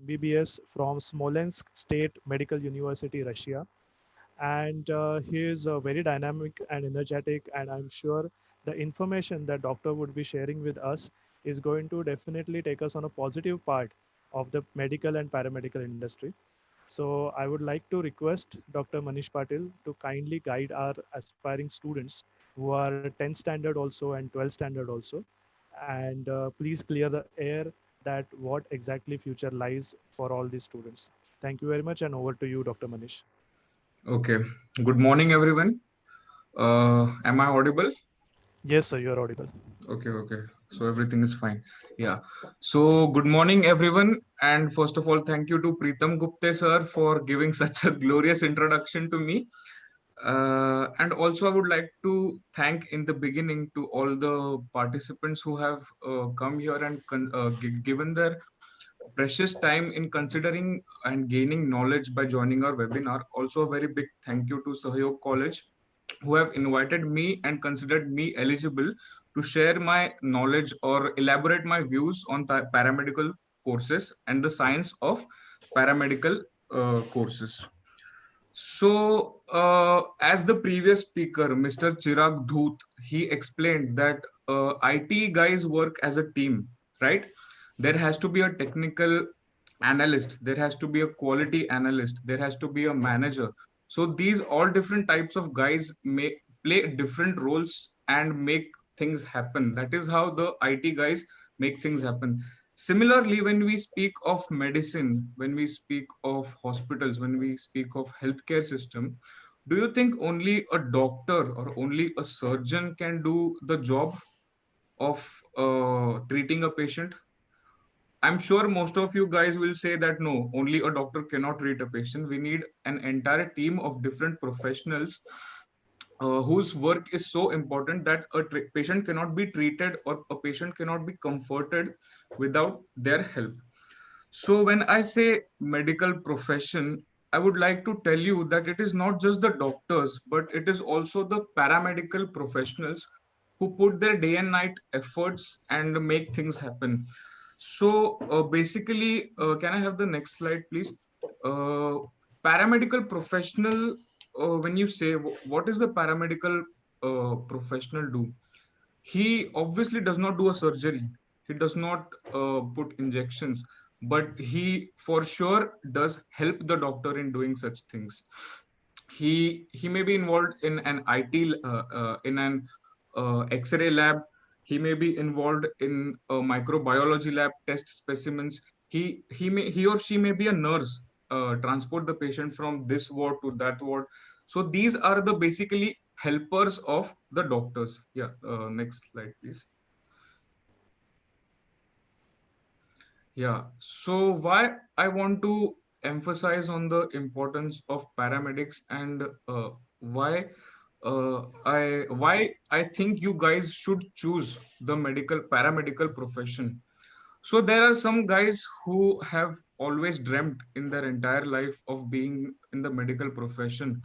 MBBS from Smolensk State Medical University, Russia. And he is very dynamic and energetic, and I'm sure the information that doctor would be sharing with us is going to definitely take us on a positive part of the medical and paramedical industry. So I would like to request Dr. Manish Patil to kindly guide our aspiring students who are 10th standard also and 12th standard also, and please clear the air that what exactly future lies for all these students. Thank you very much, and over to you, Dr. Manish. Okay. Good morning, everyone. Am I audible? Yes, sir, you are audible. Okay, okay. So everything is fine. Yeah. So good morning, everyone. And first of all, thank you to Preetham Gupte sir for giving such a glorious introduction to me. And also, I would like to thank in the beginning to all the participants who have come here and given their precious time in considering and gaining knowledge by joining our webinar. Also, a very big thank you to Sahyog College who have invited me and considered me eligible to share my knowledge or elaborate my views on paramedical courses and the science of paramedical courses. So, as the previous speaker, Mr. Chirag Dhoot, he explained that IT guys work as a team, right? There has to be a technical analyst, there has to be a quality analyst, there has to be a manager. So these all different types of guys may play different roles and make things happen. That is how the IT guys make things happen. Similarly, when we speak of medicine, when we speak of hospitals, when we speak of healthcare system, do you think only a doctor or only a surgeon can do the job of treating a patient? I'm sure most of you guys will say that no, only a doctor cannot treat a patient. We need an entire team of different professionals whose work is so important that a patient cannot be treated or a patient cannot be comforted without their help. So, when I say medical profession, I would like to tell you that it is not just the doctors, but it is also the paramedical professionals who put their day and night efforts and make things happen. So, basically, can I have the next slide, please? Uh, Paramedical professional, when you say what is the paramedical professional do? He obviously does not do a surgery, he does not put injections, but he for sure does help the doctor in doing such things. He may be involved in an IT in an X-ray lab. He may be involved in a microbiology lab, test specimens. He or she may be a nurse, transport the patient from this ward to that ward. So these are the basically helpers of the doctors. Yeah, next slide, please. Yeah, so why I want to emphasize on the importance of paramedics and why why I think you guys should choose the medical paramedical profession. So there are some guys who have always dreamt in their entire life of being in the medical profession,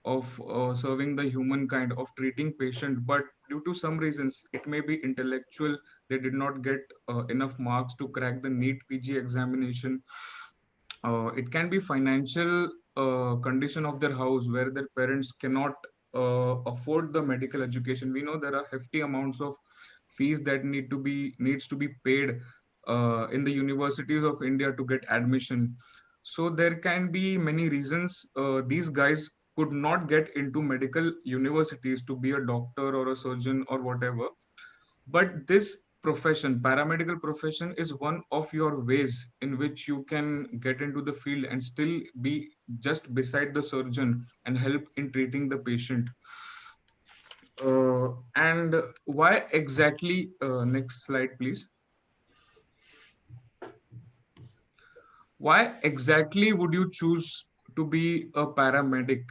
of serving the humankind, of treating patient, but due to some reasons, it may be intellectual, they did not get enough marks to crack the NEET PG examination. It can be financial condition of their house where their parents cannot afford the medical education. We know there are hefty amounts of fees that needs to be paid in the universities of India to get admission. So there can be many reasons these guys could not get into medical universities to be a doctor or a surgeon or whatever. But this profession, paramedical profession, is one of your ways in which you can get into the field and still be just beside the surgeon and help in treating the patient. And why exactly? Next slide, please. Why exactly would you choose to be a paramedic?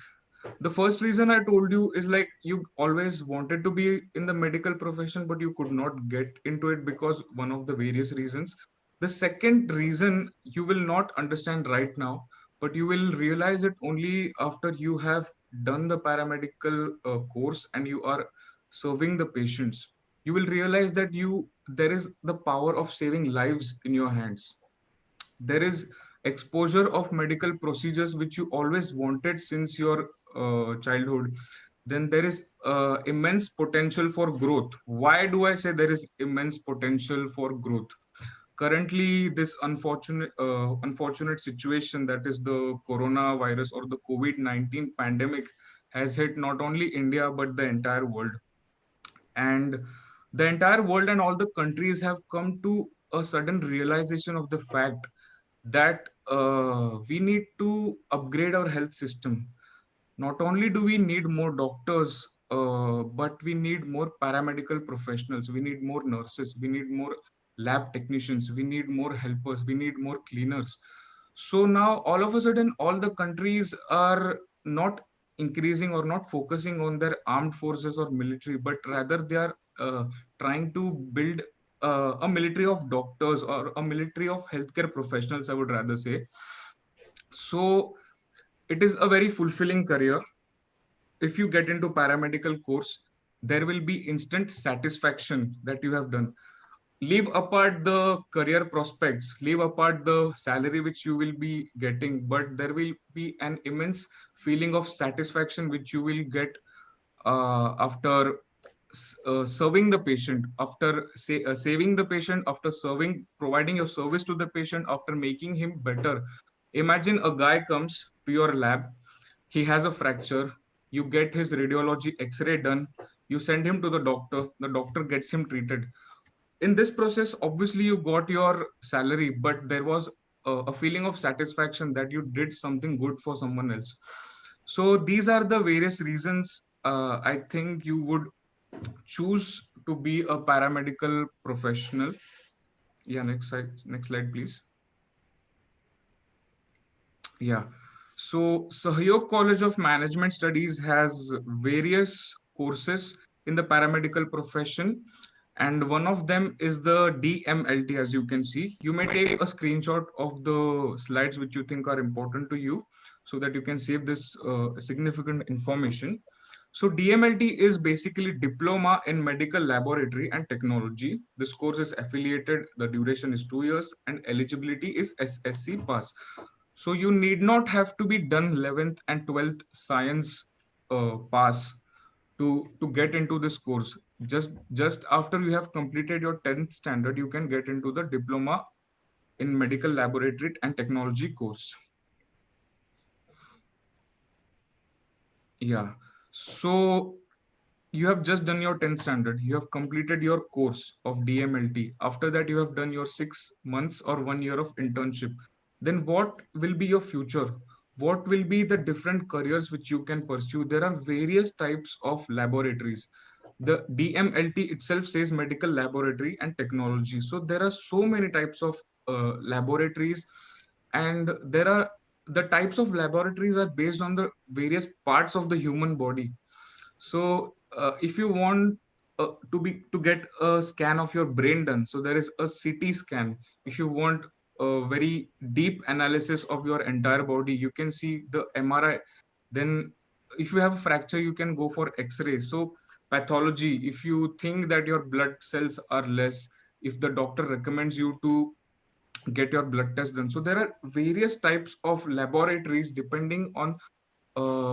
The first reason I told you is like you always wanted to be in the medical profession, but you could not get into it because one of the various reasons. The second reason you will not understand right now, but you will realize it only after you have done the paramedical course and you are serving the patients. You will realize that there is the power of saving lives in your hands. There is exposure of medical procedures which you always wanted since your childhood. Then there is immense potential for growth. Why do I say there is immense potential for growth? Currently, this unfortunate situation, that is the coronavirus or the COVID-19 pandemic, has hit not only India but the entire world. And the entire world and all the countries have come to a sudden realization of the fact that we need to upgrade our health system. Not only do we need more doctors, but we need more paramedical professionals, we need more nurses, we need more lab technicians, we need more helpers, we need more cleaners. So now all of a sudden all the countries are not increasing or not focusing on their armed forces or military, but rather they are trying to build a military of doctors or a military of healthcare professionals, I would rather say. So it is a very fulfilling career. If you get into paramedical course, there will be instant satisfaction that you have done. Leave apart the career prospects, leave apart the salary which you will be getting, but there will be an immense feeling of satisfaction which you will get after serving the patient, after saving the patient, after serving, providing your service to the patient, after making him better. Imagine a guy comes to your lab, he has a fracture, you get his radiology x-ray done, you send him to the doctor gets him treated. In this process, obviously you got your salary, but there was a feeling of satisfaction that you did something good for someone else. So these are the various reasons I think you would choose to be a paramedical professional. Yeah, next slide, please. Yeah. So Sahyog College of Management Studies has various courses in the paramedical profession, and one of them is the DMLT. As you can see, you may take a screenshot of the slides which you think are important to you, so that you can save this significant information. So DMLT is basically Diploma in Medical Laboratory and Technology. This course is affiliated, the duration is 2 years, and eligibility is SSC pass. So you need not have to be done 11th and 12th science pass to get into this course. Just after you have completed your 10th standard, you can get into the Diploma in Medical Laboratory and Technology course. Yeah. So you have just done your 10th standard, you have completed your course of DMLT. After that, you have done your 6 months or 1 year of internship. Then what will be your future? What will be the different careers which you can pursue? There are various types of laboratories. The DMLT itself says medical laboratory and technology. So there are so many types of laboratories, and there are the types of laboratories are based on the various parts of the human body. So if you want to get a scan of your brain done, so there is a CT scan. If you want a very deep analysis of your entire body, you can see the MRI. Then if you have a fracture, you can go for X-ray. So pathology, if you think that your blood cells are less, if the doctor recommends you to get your blood test done. So there are various types of laboratories depending on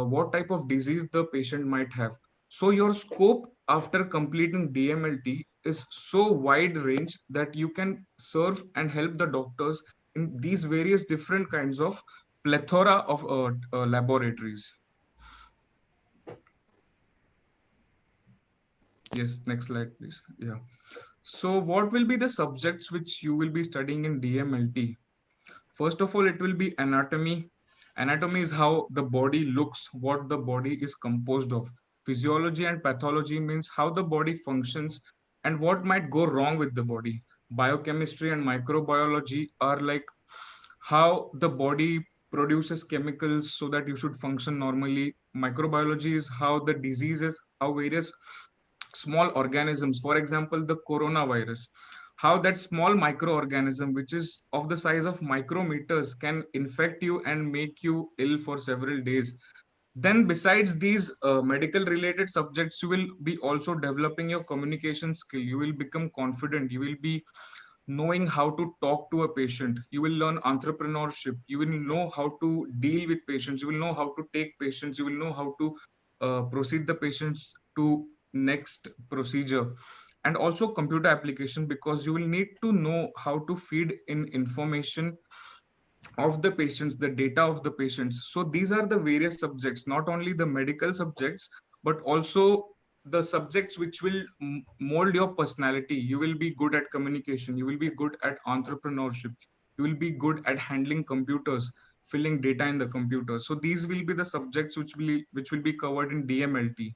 what type of disease the patient might have. So your scope after completing DMLT is so wide range that you can serve and help the doctors in these various different kinds of plethora of laboratories. Yes, next slide, please. Yeah. So what will be the subjects which you will be studying in DMLT? First of all, it will be anatomy. Anatomy is how the body looks, what the body is composed of. Physiology and pathology means how the body functions and what might go wrong with the body. Biochemistry and microbiology are like how the body produces chemicals so that you should function normally. Microbiology is how the diseases, how various small organisms, for example, the coronavirus, how that small microorganism, which is of the size of micrometers, can infect you and make you ill for several days. Then besides these medical related subjects, you will be also developing your communication skill, you will become confident, you will be knowing how to talk to a patient. You will learn entrepreneurship. You will know how to deal with patients. You will know how to take patients. You will know how to proceed the patients to next procedure. And also computer application, because you will need to know how to feed in information of the patients, the data of the patients. So these are the various subjects, not only the medical subjects, but also the subjects which will mold your personality. You will be good at communication, you will be good at entrepreneurship, you will be good at handling computers, filling data in the computer. So these will be the subjects which will be covered in DMLT.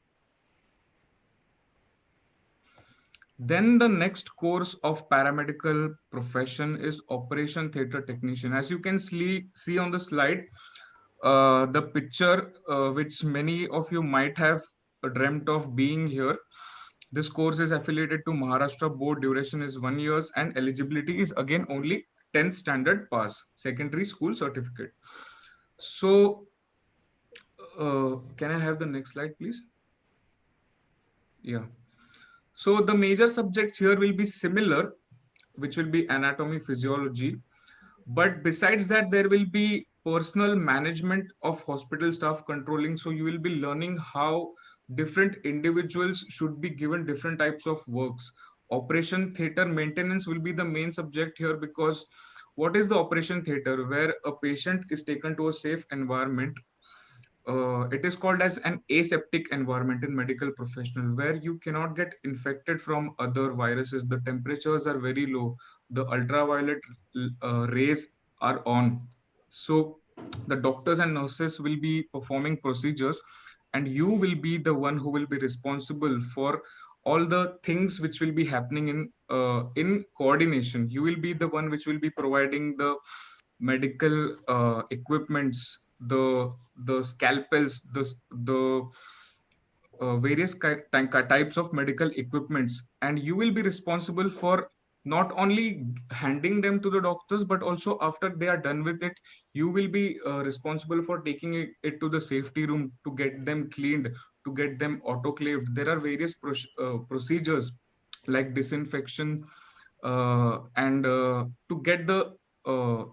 Then the next course of paramedical profession is operation theater technician. As you can see on the slide, the picture which many of you might have dreamt of being here. This course is affiliated to Maharashtra board. Duration is 1 year and eligibility is again only 10th standard pass, secondary school certificate. So can I have the next slide, please? Yeah. So the major subjects here will be similar, which will be anatomy, physiology. But besides that, there will be personal management of hospital staff controlling. So you will be learning how different individuals should be given different types of works. Operation theater maintenance will be the main subject here, because what is the operation theater? Where a patient is taken to a safe environment. It is called as an aseptic environment in medical professional, where you cannot get infected from other viruses. The temperatures are very low, the ultraviolet rays are on. So the doctors and nurses will be performing procedures, and you will be the one who will be responsible for all the things which will be happening in coordination. You will be the one which will be providing the medical equipments, the scalpels, the various types of medical equipments, and you will be responsible for not only handing them to the doctors, but also after they are done with it, you will be responsible for taking it to the safety room to get them cleaned, to get them autoclaved. There are various procedures like disinfection, and to get the uh,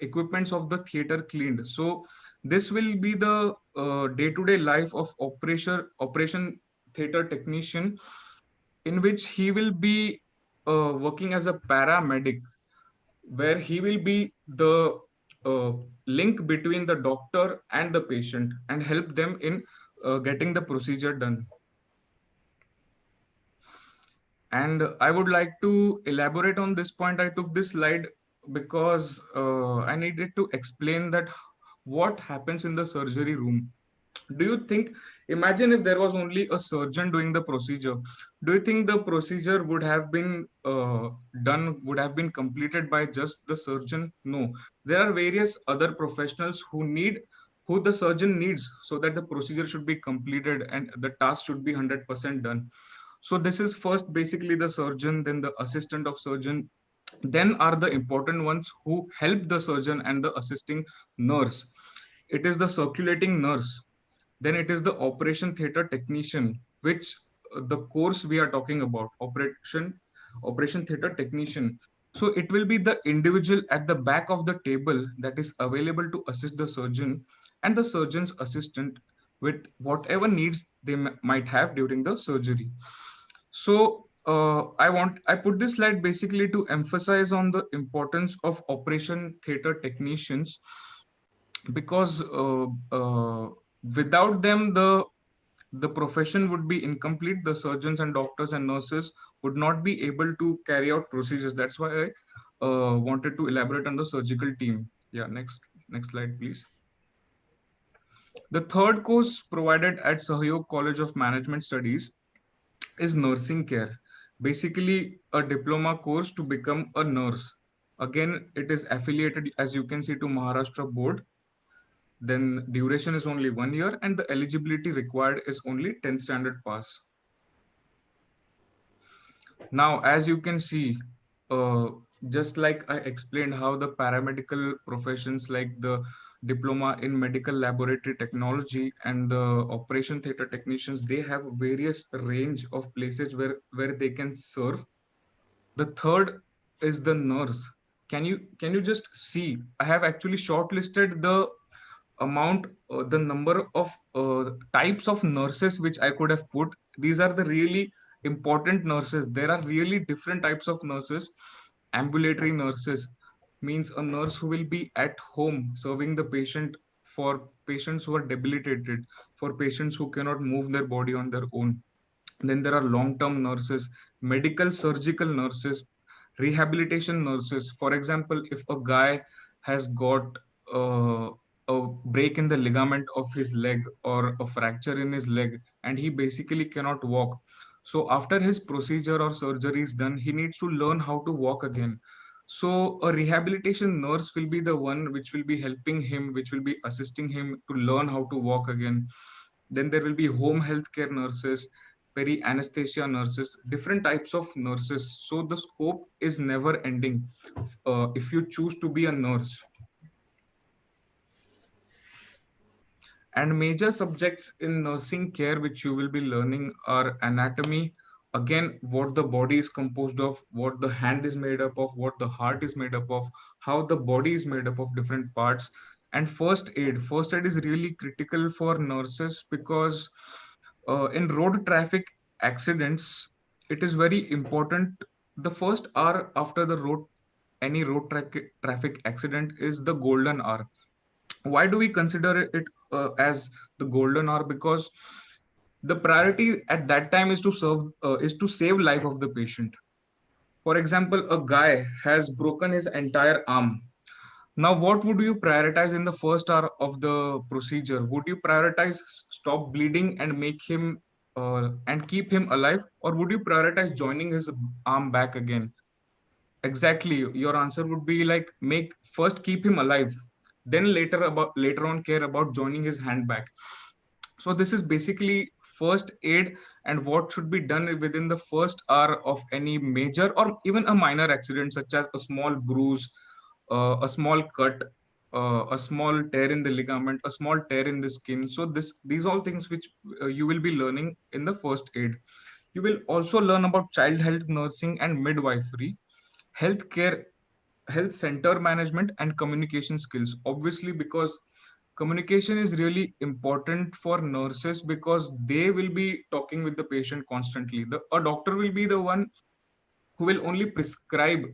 equipments of the theater cleaned. So this will be the day-to-day life of operation theater technician, in which he will be working as a paramedic, where he will be the uh, link between the doctor and the patient and help them in getting the procedure done. And I would like to elaborate on this point. I took this slide because I needed to explain that what happens in the surgery room. Do you think, imagine if there was only a surgeon doing the procedure, do you think the procedure would have been would have been completed by just the surgeon? No. There are various other professionals who the surgeon needs, so that the procedure should be completed and the task should be 100% done. So this is first basically the surgeon, then the assistant of surgeon, then are the important ones who help the surgeon and the assisting nurse. It is the circulating nurse. Then it is the operation theater technician, which the course we are talking about, operation theater technician. So it will be the individual at the back of the table that is available to assist the surgeon and the surgeon's assistant with whatever needs they might have during the surgery. So I put this slide basically to emphasize on the importance of operation theater technicians, because without them the profession would be incomplete. The surgeons and doctors and nurses would not be able to carry out procedures. That's why I wanted to elaborate on the surgical team. Yeah, next slide, please. The third course provided at Sahyog College of Management Studies is nursing care. Basically, a diploma course to become a nurse. Again, it is affiliated, as you can see, to Maharashtra board. Then duration is only 1 year and the eligibility required is only 10th standard pass. Now, as you can see, uh, just like I explained how the paramedical professions like the diploma in medical laboratory technology and the operation theater technicians, they have various range of places where they can serve. The third is the nurse. Can you just see? I have actually shortlisted the amount, the number of types of nurses which I could have put. These are the really important nurses. There are really different types of nurses. Ambulatory nurses means a nurse who will be at home serving the patient, for patients who are debilitated, for patients who cannot move their body on their own. Then there are long term nurses, medical surgical nurses, rehabilitation nurses. For example, if a guy has got uh, a break in the ligament of his leg or a fracture in his leg and he basically cannot walk, so after his procedure or surgery is done, he needs to learn how to walk again. So a rehabilitation nurse will be the one which will be helping him, which will be assisting him to learn how to walk again. Then there will be home healthcare nurses, peri anesthesia nurses, different types of nurses. So the scope is never ending if you choose to be a nurse. And major subjects in nursing care which you will be learning are anatomy, again, what the body is composed of, what the hand is made up of, what the heart is made up of, how the body is made up of different parts. And first aid. First aid is really critical for nurses because in road traffic accidents, it is very important. The first hour after the road, any traffic accident is the golden hour. Why do we consider it as the golden hour? Because the priority at that time is to save life of the patient. For example, a guy has broken his entire arm. Now what would you prioritize in the first hour of the procedure? Would you prioritize stop bleeding and make him and keep him alive, or would you prioritize joining his arm back again? Exactly, your answer would be like, make first keep him alive, then later on care about joining his hand back. So this is basically first aid and what should be done within the first hour of any major or even a minor accident, such as a small bruise, a small cut, a small tear in the ligament, a small tear in the skin. So these all things which you will be learning in the first aid. You will also learn about child health nursing and midwifery, healthcare, health center management, and communication skills. Obviously, because communication is really important for nurses, because they will be talking with the patient constantly. A doctor will be the one who will only prescribe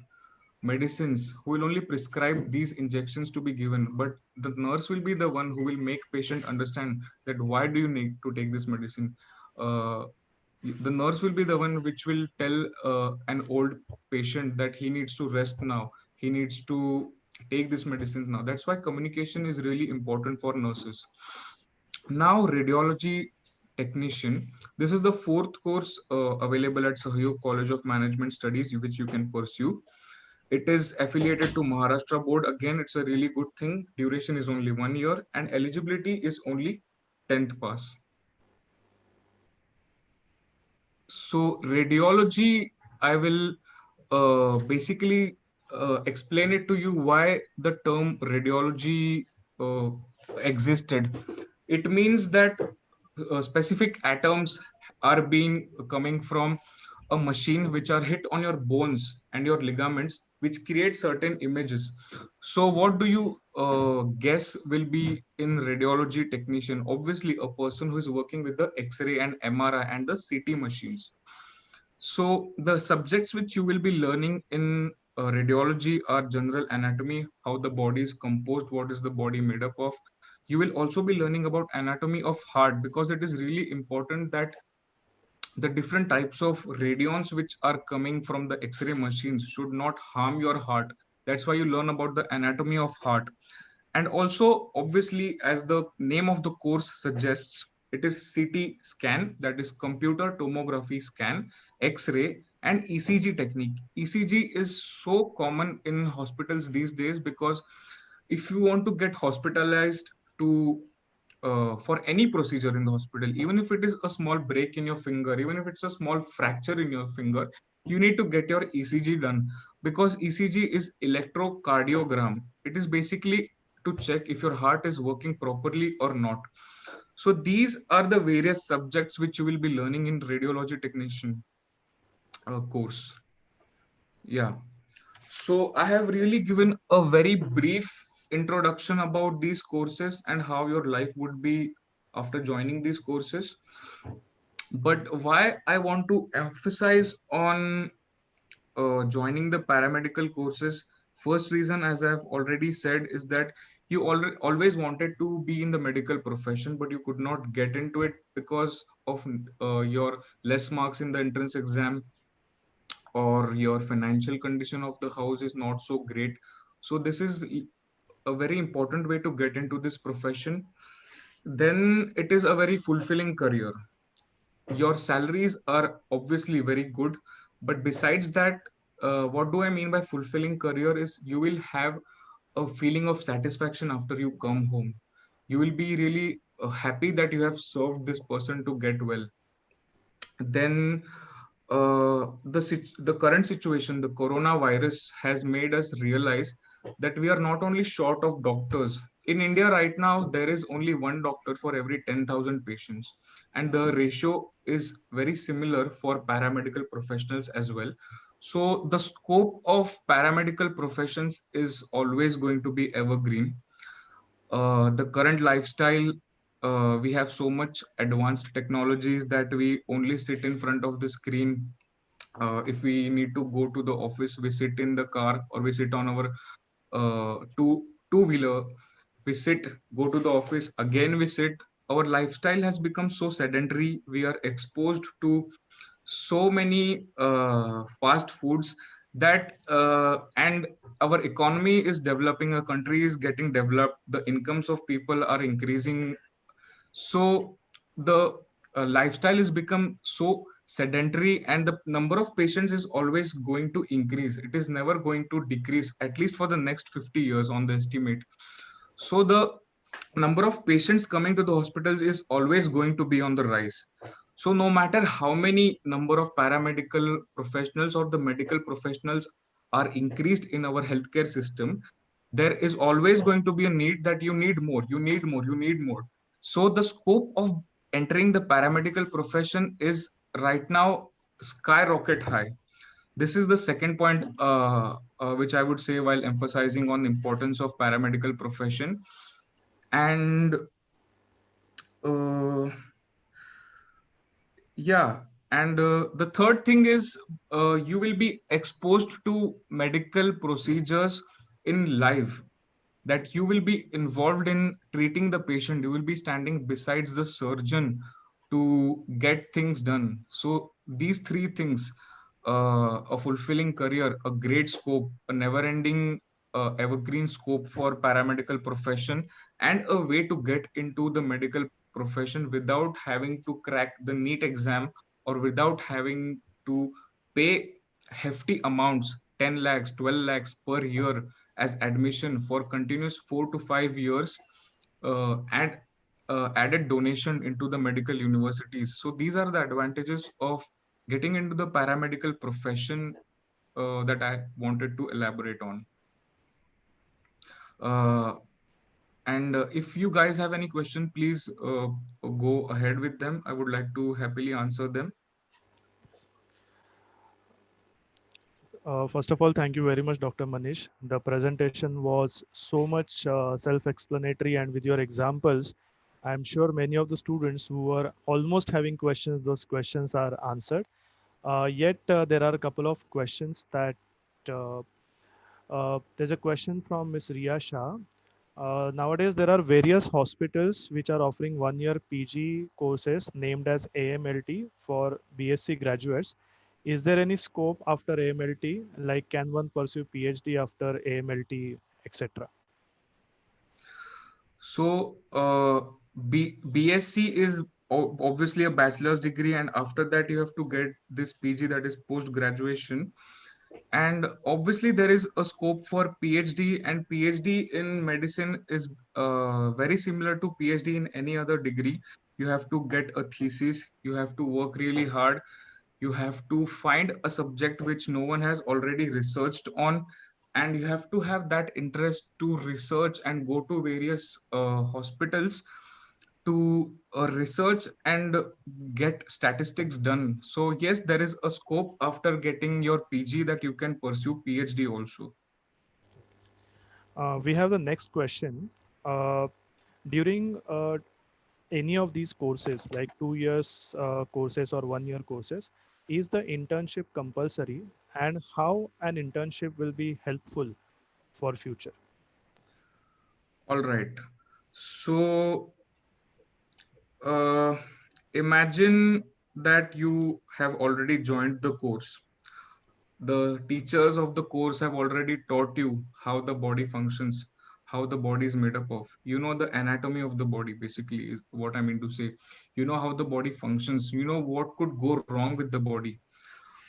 medicines, who will only prescribe these injections to be given, but the nurse will be the one who will make patient understand that why do you need to take this medicine. uh, the nurse will be the one which will tell an old patient that he needs to rest now, he needs to take this medicine now. That's why communication is really important for nurses. Now, radiology technician. This is the fourth course available at Sahyog College of Management Studies, which you can pursue. It is affiliated to Maharashtra board. Again, it's a really good thing. Duration is only 1 year and eligibility is only 10th pass. So radiology, I will basically explain it to you why the term radiology uh, existed. It means that specific atoms are being coming from a machine which are hit on your bones and your ligaments, which create certain images. So what do you guess will be in radiology technician? Obviously a person who is working with the x-ray and MRI and the CT machines. So the subjects which you will be learning in radiology are general anatomy, how the body is composed, what is the body made up of. You will also be learning about anatomy of heart, because it is really important that the different types of radions which are coming from the x-ray machines should not harm your heart. That's why you learn about the anatomy of heart. And also, obviously, as the name of the course suggests, it is CT scan, that is computer tomography scan, X-ray, and ECG technique. ECG is so common in hospitals these days, because if you want to get hospitalized to for any procedure in the hospital, even if it is a small break in your finger, even if it's a small fracture in your finger, you need to get your ECG done, because ECG is electrocardiogram. It is basically to check if your heart is working properly or not. So these are the various subjects which you will be learning in radiology technician course. Yeah. So I have really given a very brief introduction about these courses and how your life would be after joining these courses. But why I want to emphasize on joining the paramedical courses, first reason, as I've already said, is that you always wanted to be in the medical profession, but you could not get into it because of your less marks in the entrance exam, or your financial condition of the house is not so great. So this is a very important way to get into this profession. Then it is a very fulfilling career. Your salaries are obviously very good, but besides that, what do I mean by fulfilling career is you will have a feeling of satisfaction after you come home. You will be really happy that you have served this person to get well. Then the current situation, the coronavirus, has made us realize that we are not only short of doctors. In India right now, there is only one doctor for every 10,000 patients, and the ratio is very similar for paramedical professionals as well. So the scope of paramedical professions is always going to be evergreen. The current lifestyle, we have so much advanced technologies that we only sit in front of the screen. If we need to go to the office, we sit in the car, or we sit on our two wheeler. We sit, go to the office, again we sit. Our lifestyle has become so sedentary. We are exposed to so many fast foods that and our economy is developing, a country is getting developed, the incomes of people are increasing. So the lifestyle has become so sedentary, and the number of patients is always going to increase. It is never going to decrease, at least for the next 50 years on the estimate. So the number of patients coming to the hospitals is always going to be on the rise. So no matter how many number of paramedical professionals or the medical professionals are increased in our healthcare system, there is always going to be a need that you need more, you need more, you need more. So the scope of entering the paramedical profession is right now skyrocket high. This is the second point, which I would say while emphasizing on importance of paramedical profession. And uh, yeah, and the third thing is, you will be exposed to medical procedures in live, that you will be involved in treating the patient. You will be standing besides the surgeon to get things done. So these three things, a fulfilling career, a great scope, a never ending evergreen scope for paramedical profession, and a way to get into the medical profession without having to crack the NEET exam, or without having to pay hefty amounts, 10 lakhs, 12 lakhs per year as admission for continuous 4 to 5 years, and added donation into the medical universities. So these are the advantages of getting into the paramedical profession that I wanted to elaborate on. Uh, and if you guys have any question, please go ahead with them. I would like to happily answer them. First of all, thank you very much, Dr. Manish. The presentation was so much self-explanatory, and with your examples, I'm sure many of the students who were almost having questions, those questions are answered. Yet there are a couple of questions that uh, there's a question from Ms. Riya Shah. Nowadays, there are various hospitals which are offering 1 year PG courses named as AMLT for BSc graduates. Is there any scope after AMLT? Like, can one pursue PhD after AMLT, etc.? So, BSc is obviously a bachelor's degree, and after that, you have to get this PG, that is post graduation. And obviously, there is a scope for PhD, and PhD in medicine is very similar to PhD in any other degree. You have to get a thesis, you have to work really hard, you have to find a subject which no one has already researched on, and you have to have that interest to research and go to various hospitals to research and get statistics done. So yes, there is a scope after getting your PG that you can pursue PhD also. We have the next question. During any of these courses, like 2 years courses or 1 year courses, is the internship compulsory, and how an internship will be helpful for future? All right. So uh, imagine that you have already joined the course. The teachers of the course have already taught you how the body functions, how the body is made up of. You know the anatomy of the body, basically, is what I mean to say. You know how the body functions, you know what could go wrong with the body.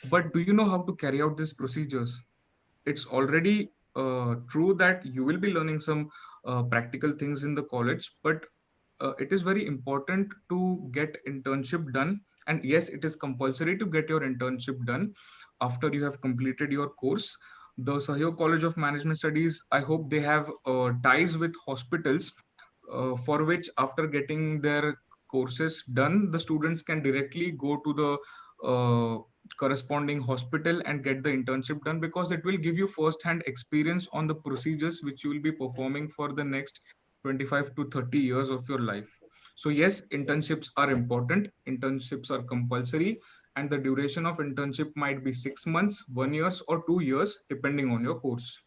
But do you know how to carry out these procedures? It's already true that you will be learning some practical things in the college, but it is very important to get internship done. And yes, it is compulsory to get your internship done after you have completed your course. The Sahyog College of Management Studies, I hope they have ties with hospitals, for which after getting their courses done, the students can directly go to the corresponding hospital and get the internship done, because it will give you first hand experience on the procedures which you will be performing for the next 25 to 30 years of your life. So yes, internships are important, internships are compulsory, and the duration of internship might be 6 months, 1 years, or 2 years depending on your course.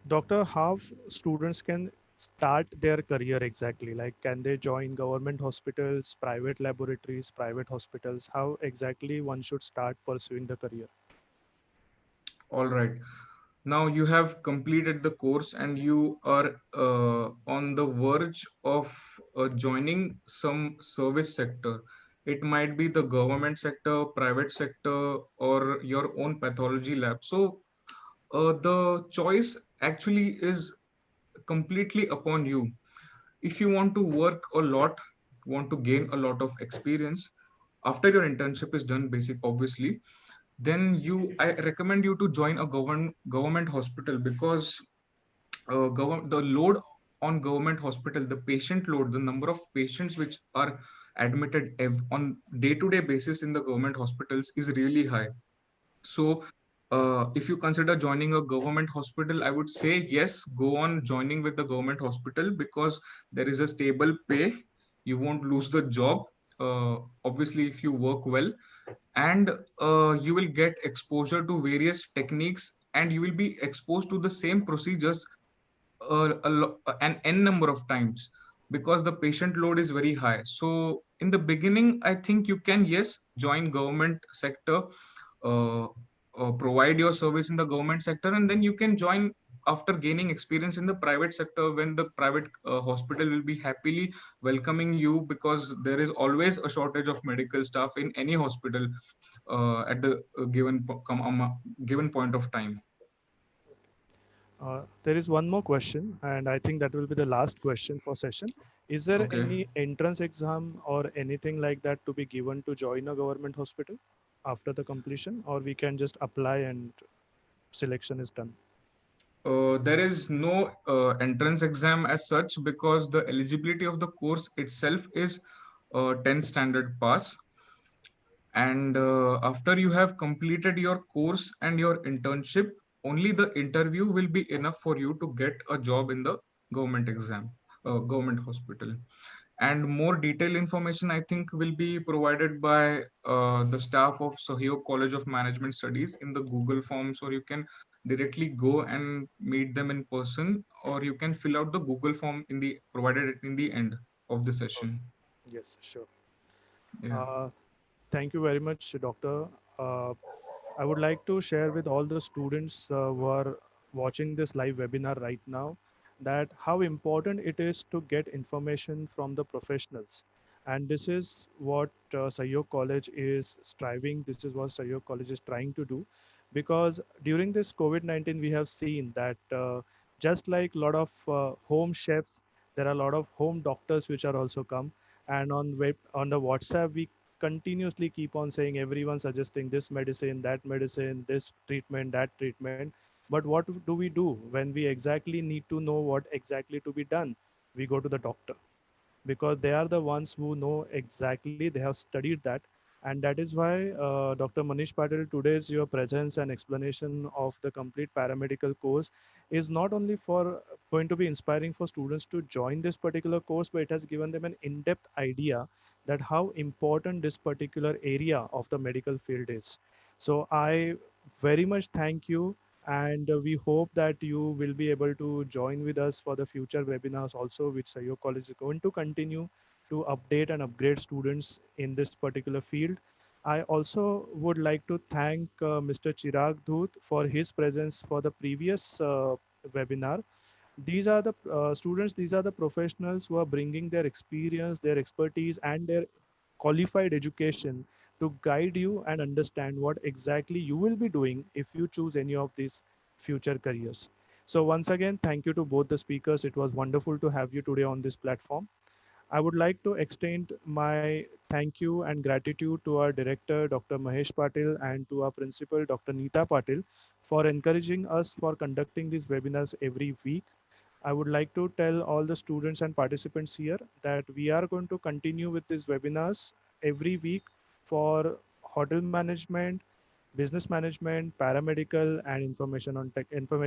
Doctor, how students can start their career exactly? Like, can they join government hospitals, private laboratories, private hospitals? How exactly one should start pursuing the career? All right. Now you have completed the course and you are on the verge of joining some service sector. It might be the government sector, private sector, or your own pathology lab. So the choice actually is completely upon you. If you want to work a lot, want to gain a lot of experience after your internship is done, basic obviously, then I recommend you to join a government hospital, because the load on government hospital, the patient load, the number of patients which are admitted on day to day basis in the government hospitals is really high. So if you consider joining a government hospital, I would say yes, go on joining with the government hospital, because there is a stable pay, you won't lose the job, obviously, if you work well. And you will get exposure to various techniques, and you will be exposed to the same procedures an n number of times, because the patient load is very high. So in the beginning, I think you can, yes, join government sector, uh, provide your service in the government sector, and then you can join after gaining experience in the private sector, when the private hospital will be happily welcoming you, because there is always a shortage of medical staff in any hospital at the given point of time. There is one more question, and I think that will be the last question for session. Is there Okay. any entrance exam or anything like that to be given to join a government hospital after the completion, or we can just apply and selection is done? There is no entrance exam as such, because the eligibility of the course itself is 10 standard pass. And after you have completed your course and your internship, only the interview will be enough for you to get a job in the government exam, government hospital. And more detailed information, I think, will be provided by the staff of Sahyog College of Management Studies in the Google Forms, or you can directly go and meet them in person, or you can fill out the Google form in the provided in the end of the Okay. session. Yes, sure. Yeah. Uh, Thank you very much, Doctor. Uh, I would like to share with all the students who are watching this live webinar right now that how important it is to get information from the professionals. And this is what Sahyog College is striving, this is what Sahyog College is trying to do. Because during this COVID-19, we have seen that just like a lot of home chefs, there are a lot of home doctors which are also come. And on the WhatsApp, we continuously keep on saying everyone suggesting this medicine, that medicine, this treatment, that treatment. But what do we do when we exactly need to know what exactly to be done? we go to the doctor, because they are the ones who know exactly, they have studied that. And that is why, Dr. Manish Patil, today's your presence and explanation of the complete paramedical course is not only for going to be inspiring for students to join this particular course, but it has given them an in-depth idea that how important this particular area of the medical field is. So I very much thank you, and we hope that you will be able to join with us for the future webinars also, which Sayok College is going to continue to update and upgrade students in this particular field. I also would like to thank Mr. Chirag Dhoot for his presence for the previous webinar. These are the students, these are the professionals who are bringing their experience, their expertise, and their qualified education to guide you and understand what exactly you will be doing if you choose any of these future careers. So once again, thank you to both the speakers. It was wonderful to have you today on this platform. I would like to extend my thank you and gratitude to our director, Dr. Mahesh Patil, and to our principal, Dr. Neeta Patil, for encouraging us for conducting these webinars every week. I would like to tell all the students and participants here that we are going to continue with these webinars every week for hotel management, business management, paramedical, and information on tech information